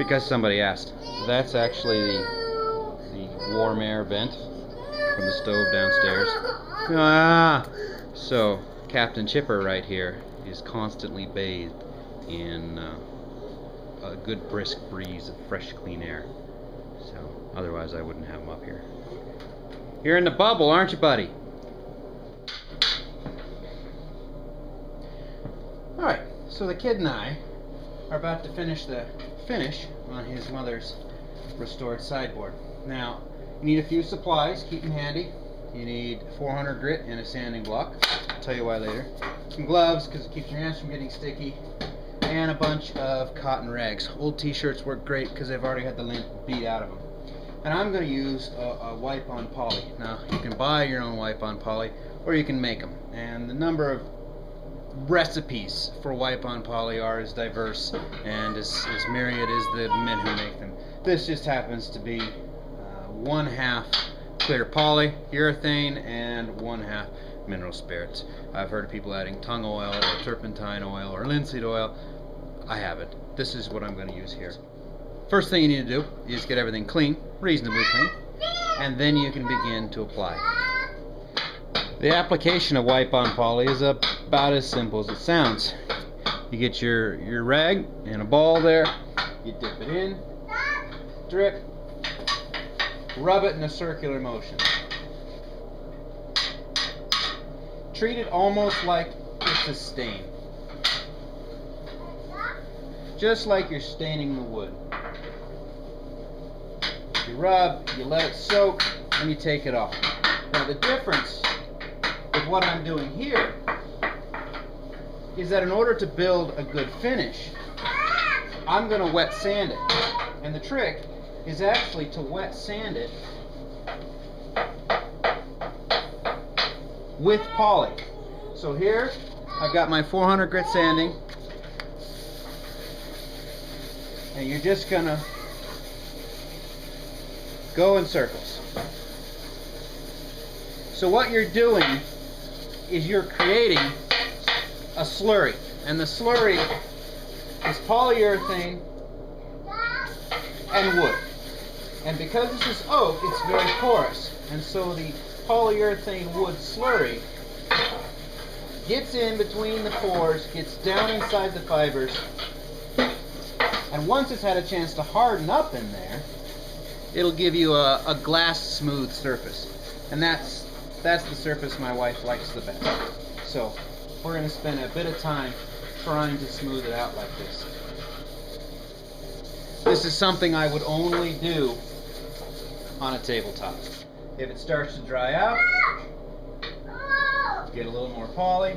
Because somebody asked. That's actually the warm air vent from the stove downstairs. So Captain Chipper right here is constantly bathed in a good brisk breeze of fresh clean air. So otherwise I wouldn't have him up here. You're in the bubble, aren't you, buddy? Alright, so the kid and I are about to finish on his mother's restored sideboard. Now, you need a few supplies, keep them handy. You need 400 grit and a sanding block. I'll tell you why later. Some gloves, because it keeps your hands from getting sticky. And a bunch of cotton rags. Old t-shirts work great because they've already had the lint beat out of them. And I'm going to use a wipe-on poly. Now, you can buy your own wipe-on poly, or you can make them. And the number of recipes for wipe-on poly are as diverse and as myriad as the men who make them. This just happens to be 1/2 clear polyurethane and 1/2 mineral spirits. I've heard of people adding tung oil or turpentine oil or linseed oil. I haven't. This is what I'm going to use here. First thing you need to do is get everything clean, reasonably clean, and then you can begin to apply. The application of wipe-on poly is about as simple as it sounds. You get your rag and a ball there, you dip it in, drip, rub it in a circular motion. Treat it almost like it's a stain. Just like you're staining the wood. You rub, you let it soak, and you take it off. Now the difference with what I'm doing here is that in order to build a good finish, I'm going to wet sand it. And the trick is actually to wet sand it with poly. So here I've got my 400 grit sanding, and you're just going to go in circles. So what you're doing is you're creating a slurry, and the slurry is polyurethane and wood. And because this is oak, it's very porous, and so the polyurethane wood slurry gets in between the pores, gets down inside the fibers, and once it's had a chance to harden up in there, it'll give you a glass smooth surface. And that's the surface my wife likes the best. So we're going to spend a bit of time trying to smooth it out like this. This is something I would only do on a tabletop. If it starts to dry out, get a little more poly.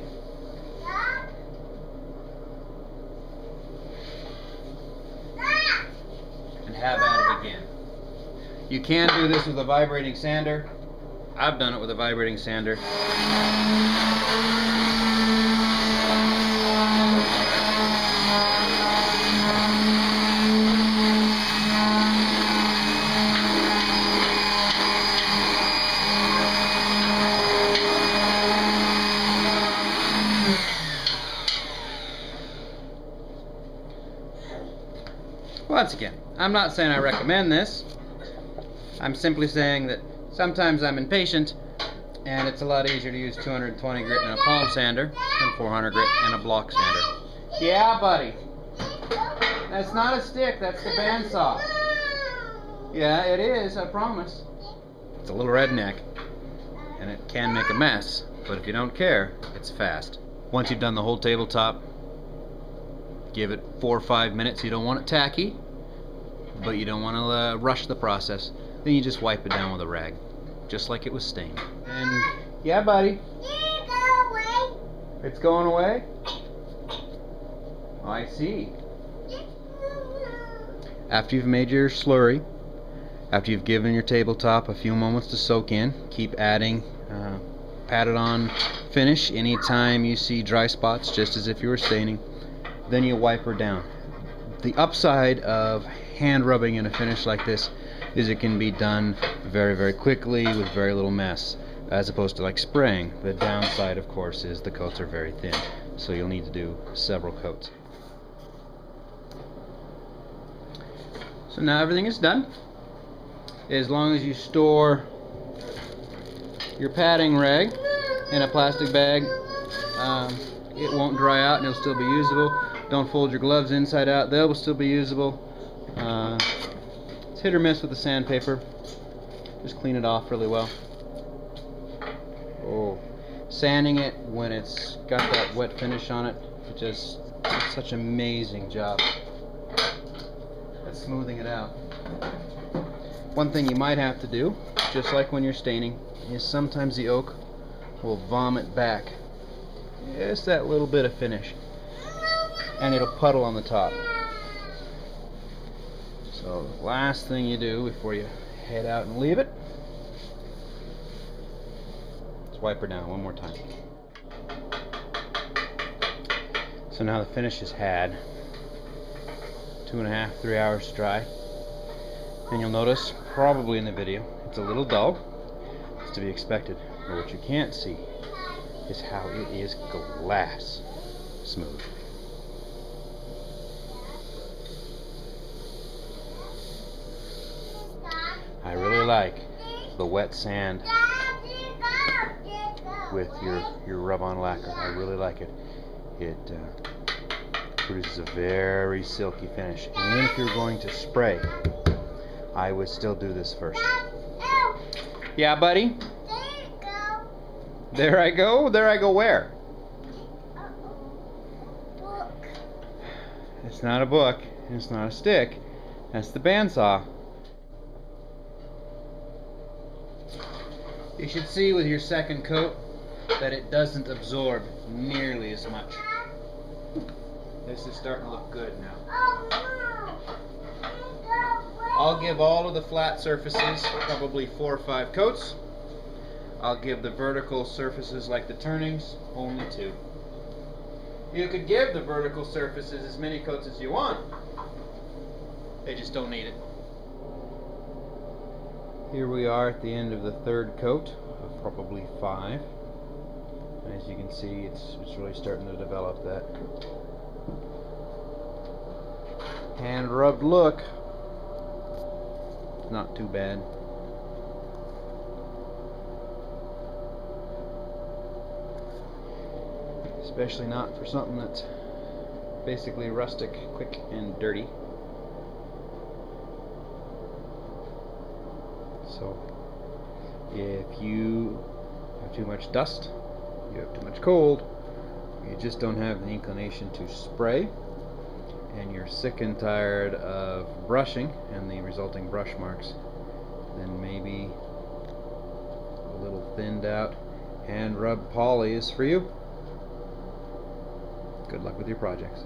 And have at it again. You can do this with a vibrating sander. I've done it with a vibrating sander. Once again, I'm not saying I recommend this. I'm simply saying that sometimes I'm impatient, and it's a lot easier to use 220 grit in a palm sander than 400 grit in a block sander. Yeah, buddy. That's not a stick, that's the bandsaw. Yeah, it is, I promise. It's a little redneck, and it can make a mess, but if you don't care, it's fast. Once you've done the whole tabletop, give it 4 or 5 minutes. You don't want it tacky, but you don't want to rush the process. Then you just wipe it down with a rag, just like it was stained. And yeah, buddy. It's going away? Oh, I see. After you've made your slurry, after you've given your tabletop a few moments to soak in, keep adding pat it on finish anytime you see dry spots, just as if you were staining. Then you wipe her down. The upside of hand rubbing in a finish like this is it can be done very, very quickly with very little mess, as opposed to like spraying. The downside, of course, is the coats are very thin, so you'll need to do several coats. So now everything is done. As long as you store your padding rag in a plastic bag, it won't dry out and it'll still be usable. Don't fold your gloves inside out, they will still be usable. It's hit or miss with the sandpaper. Just clean it off really well. Oh, sanding it when it's got that wet finish on it, it just does such an amazing job at smoothing it out. One thing you might have to do, just like when you're staining, is sometimes the oak will vomit back just that little bit of finish, and it'll puddle on the top. So the last thing you do before you head out and leave it, let's wipe her down one more time. So now the finish has had 2.5 to 3 hours to dry, and you'll notice probably in the video it's a little dull. It's to be expected, but what you can't see is how it is glass smooth. I really like the wet sand with your rub-on lacquer. I really like it. It produces a very silky finish. And even if you're going to spray, I would still do this first. Yeah, buddy? There I go. There I go where? Book. It's not a book. It's not a stick. That's the bandsaw. You should see with your second coat that it doesn't absorb nearly as much. This is starting to look good now. I'll give all of the flat surfaces probably 4 or 5 coats. I'll give the vertical surfaces like the turnings only 2. You could give the vertical surfaces as many coats as you want. They just don't need it. Here we are at the end of the 3rd coat of probably 5. As you can see, it's really starting to develop that hand rubbed look. Not too bad. Especially not for something that's basically rustic, quick and dirty. So if you have too much dust, you have too much cold, you just don't have the inclination to spray, and you're sick and tired of brushing and the resulting brush marks, then maybe a little thinned out hand rub poly is for you. Good luck with your projects.